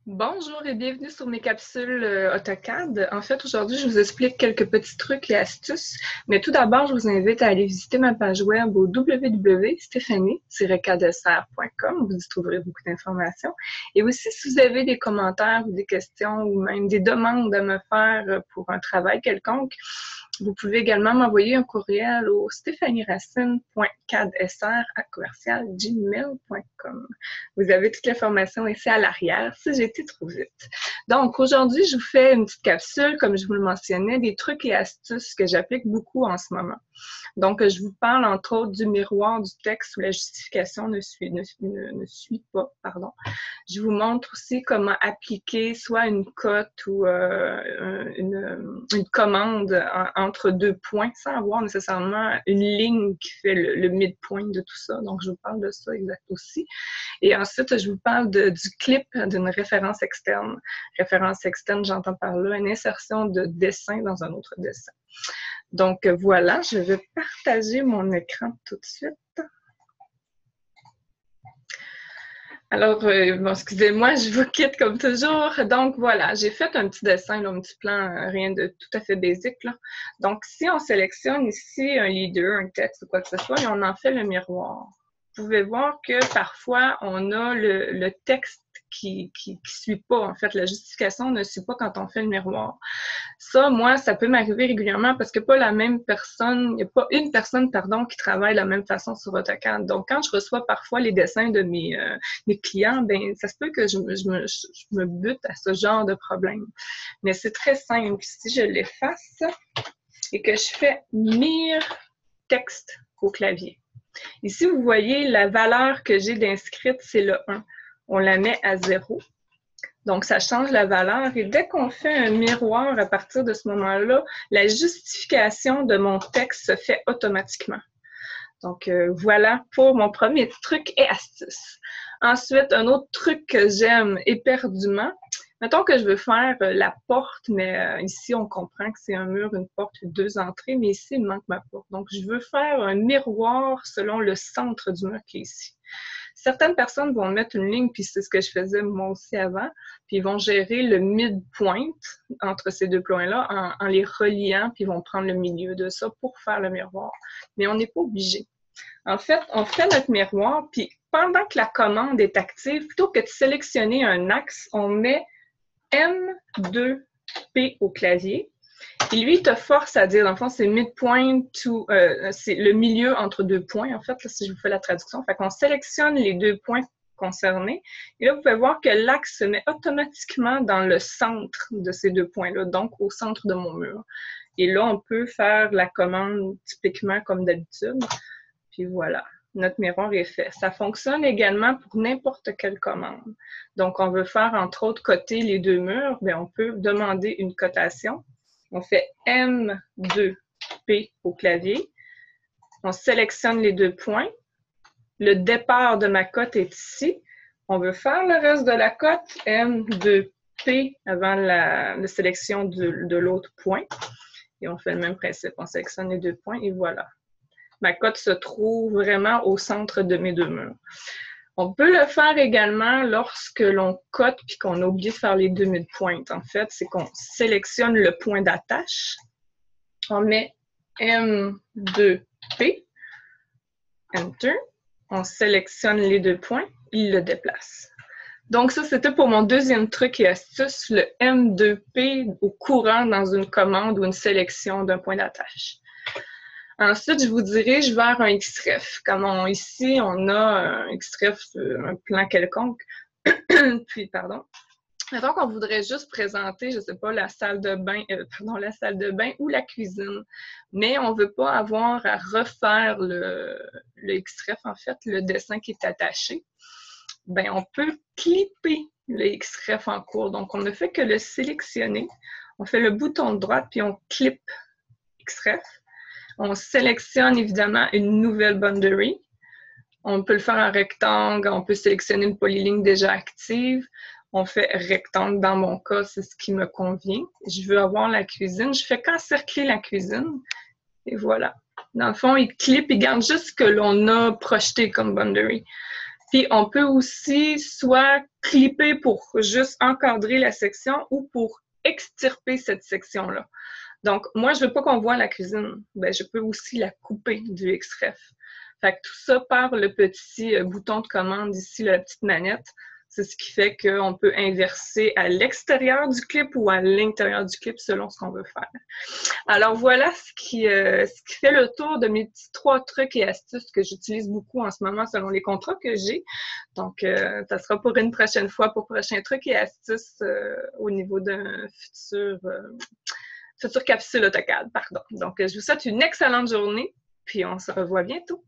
Bonjour et bienvenue sur mes capsules AutoCAD. En fait, aujourd'hui, je vous explique quelques petits trucs et astuces. Mais tout d'abord, je vous invite à aller visiter ma page web au www.stephanie-cadsr.com. Vous y trouverez beaucoup d'informations. Et aussi, si vous avez des commentaires ou des questions ou même des demandes à me faire pour un travail quelconque, vous pouvez également m'envoyer un courriel au stéphanieracine.cadsr@gmail.com. Vous avez toute l'information ici à l'arrière si j'ai été trop vite. Donc, aujourd'hui, je vous fais une petite capsule, comme je vous le mentionnais, des trucs et astuces que j'applique beaucoup en ce moment. Donc, je vous parle entre autres du miroir du texte où la justification ne suit pas. Je vous montre aussi comment appliquer soit une cote ou une commande entre deux points sans avoir nécessairement une ligne qui fait le midpoint de tout ça. Donc, je vous parle de ça exact aussi. Et ensuite, je vous parle du clip d'une référence externe. Référence externe, j'entends par là une insertion de dessin dans un autre dessin. Donc, voilà, je vais partager mon écran tout de suite. Alors, bon, excusez-moi, je vous quitte comme toujours. Donc, voilà, j'ai fait un petit dessin, là, un petit plan, rien de tout à fait basique, là. Donc, si on sélectionne ici un leader, un texte ou quoi que ce soit, et on en fait le miroir, vous pouvez voir que parfois, on a le texte qui suit pas, en fait. La justification ne suit pas quand on fait le miroir. Ça, moi, ça peut m'arriver régulièrement parce que pas la même personne, il n'y a pas une personne, pardon, qui travaille de la même façon sur AutoCAD. Donc, quand je reçois parfois les dessins de mes clients, ben ça se peut que je me bute à ce genre de problème. Mais c'est très simple. Si je l'efface et que je fais lire texte au clavier. Ici, vous voyez, la valeur que j'ai d'inscrite, c'est le 1. On la met à 0. Donc, ça change la valeur. Et dès qu'on fait un miroir à partir de ce moment-là, la justification de mon texte se fait automatiquement. Donc, voilà pour mon premier truc et astuce. Ensuite, un autre truc que j'aime éperdument, mettons que je veux faire la porte, mais ici, on comprend que c'est un mur, une porte, 2 entrées, mais ici, il me manque ma porte. Donc, je veux faire un miroir selon le centre du mur qui est ici. Certaines personnes vont mettre une ligne, puis c'est ce que je faisais moi aussi avant, puis ils vont gérer le midpoint entre ces deux points-là en les reliant, puis ils vont prendre le milieu de ça pour faire le miroir. Mais on n'est pas obligé. En fait, on fait notre miroir, puis pendant que la commande est active, plutôt que de sélectionner un axe, on met M2P au clavier. Et lui, il te force à dire, dans le fond, c'est midpoint to, c'est le milieu entre deux points, en fait, là, si je vous fais la traduction. Fait qu'on sélectionne les deux points concernés. Et là, vous pouvez voir que l'axe se met automatiquement dans le centre de ces deux points-là, donc au centre de mon mur. Et là, on peut faire la commande typiquement comme d'habitude. Puis voilà, notre miroir est fait. Ça fonctionne également pour n'importe quelle commande. Donc, on veut faire, entre autres, coter les deux murs. Bien, on peut demander une cotation. On fait M2P au clavier. On sélectionne les deux points. Le départ de ma cote est ici. On veut faire le reste de la cote, M2P avant la sélection de l'autre point. Et on fait le même principe. On sélectionne les deux points et voilà. Ma cote se trouve vraiment au centre de mes deux murs. On peut le faire également lorsque l'on cote puis qu'on a oublié de faire les deux midpoints. En fait, c'est qu'on sélectionne le point d'attache. On met M2P, Enter. On sélectionne les deux points, il le déplace. Donc ça, c'était pour mon deuxième truc et astuce, le M2P au courant dans une commande ou une sélection d'un point d'attache. Ensuite, je vous dirige vers un XREF. Comme ici, on a un XREF, un plan quelconque. Puis, pardon. Mettons qu'on voudrait juste présenter, je ne sais pas, la salle de bain ou la cuisine. Mais on ne veut pas avoir à refaire le XREF, en fait, le dessin qui est attaché. Bien, on peut clipper le XREF en cours. Donc, on ne fait que le sélectionner. On fait le bouton de droite, puis on clip XREF. On sélectionne évidemment une nouvelle boundary. On peut le faire en rectangle, on peut sélectionner une polyligne déjà active. On fait rectangle dans mon cas, c'est ce qui me convient. Je veux avoir la cuisine, je fais qu'encercler la cuisine. Et voilà. Dans le fond, il clip, il garde juste ce que l'on a projeté comme boundary. Puis, on peut aussi soit clipper pour juste encadrer la section ou pour extirper cette section-là. Donc, moi, je veux pas qu'on voit la cuisine. Ben, je peux aussi la couper du XREF. Fait que tout ça par le petit bouton de commande ici, la petite manette. C'est ce qui fait qu'on peut inverser à l'extérieur du clip ou à l'intérieur du clip selon ce qu'on veut faire. Alors voilà ce qui fait le tour de mes petits 3 trucs et astuces que j'utilise beaucoup en ce moment selon les contrats que j'ai. Donc, ça sera pour une prochaine fois pour prochains trucs et astuces au niveau d'un futur capsule AutoCAD, pardon. Donc, je vous souhaite une excellente journée, puis on se revoit bientôt.